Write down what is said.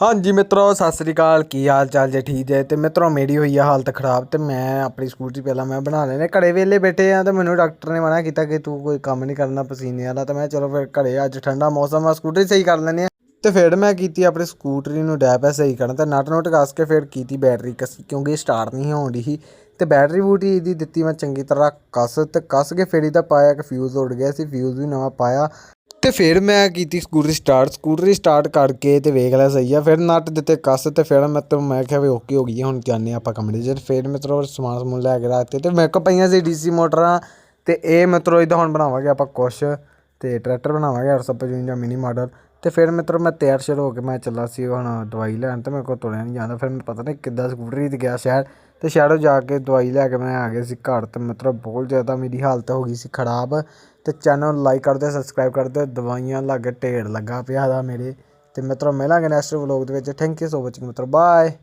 हाँ जी मित्रों सत श्री अकाल की हाल चाल जे ठीक है। तो मित्रों मेरी हुई है हालत खराब। तो मैं अपनी स्कूटी पहला मैं बना लेने घड़े वेले बैठे हैं। तो मैंने डॉक्टर ने मना किया कि तू कोई काम नहीं करना पसीने वाला। तो मैं चलो फिर घड़े अज ठंडा मौसम आ स्कूटरी सही कर लेने। तो फिर मैं की अपनी स्कूटरी डै पै सही करना। तो नट नुट कस के फिर की बैटरी कसी क्योंकि स्टार्ट नहीं होनी ही। तो बैटरी बूटी दी दी मैं चंगी तरह कस के फिर इहदा पाया कि फ्यूज़ उड़ गया सी। फ्यूज़ भी नवा पाया। तो फिर मैं की स्कूटरी स्टार्ट करके तो वेख लिया सही है। फिर नट दिते कस। तो फिर मैं क्या भी ओके हो गई। हम जाने आप कमरे च। फिर मित्रों समान समून लैके रखते। तो मेरे को पईयां सी DC मोटरां। तो ये मित्रों इदा हम बनावांगे आप कुछ। तो ट्रैक्टर बनावांगे 855 मिनी मॉडल। तो फिर मित्रों मैं तैयार श्यार होकर मैं चला सी हम दवाई लैन। तो मेरे को तुरया नहीं जाता। फिर मैं पता नहीं कि स्कूटरी तो गया शहर। तो शहरों जाके दवाई लैके मैं आ गया घर। तो मित्रों बहुत ज़्यादा मेरी हालत हो गई सी खराब। तो चैनल लाइक कर दो सबसक्राइब कर दो। दवाइयां लागे ढेर लगा पिया मेरे। तो मित्रों मिलांगे next vlog. Thank you so much मित्रों बाय।